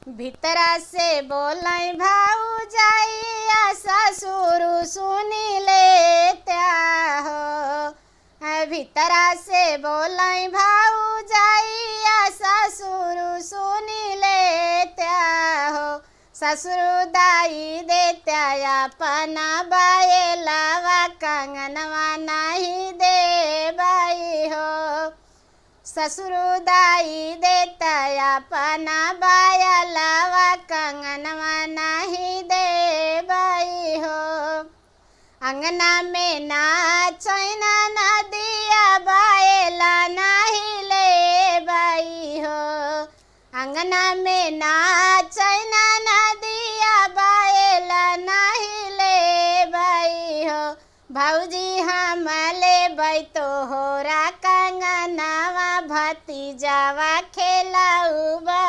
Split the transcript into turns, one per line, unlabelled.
भीतरा से बोलाई भाऊजाइया ससुर सुनी लेत्या हो। भीतरा से बोलाई भाऊजाइया ससुर सुनी लेत्या हो। ससुर दाई देत्या अपना बायलावा कंगनवा नहीं दे बाई हो। ससुर दाई देता अपना बायलावा कंगनवा नहीं दे बाई हो। अंगना में नाचैना नदिया बायला नहीं ले बाई हो। अंगना में नाचैना नदिया बायला नहीं ले बाई हो। भौजी हम ले बैतो हो रा कंगनवा भतीजावा खेलाऊ बा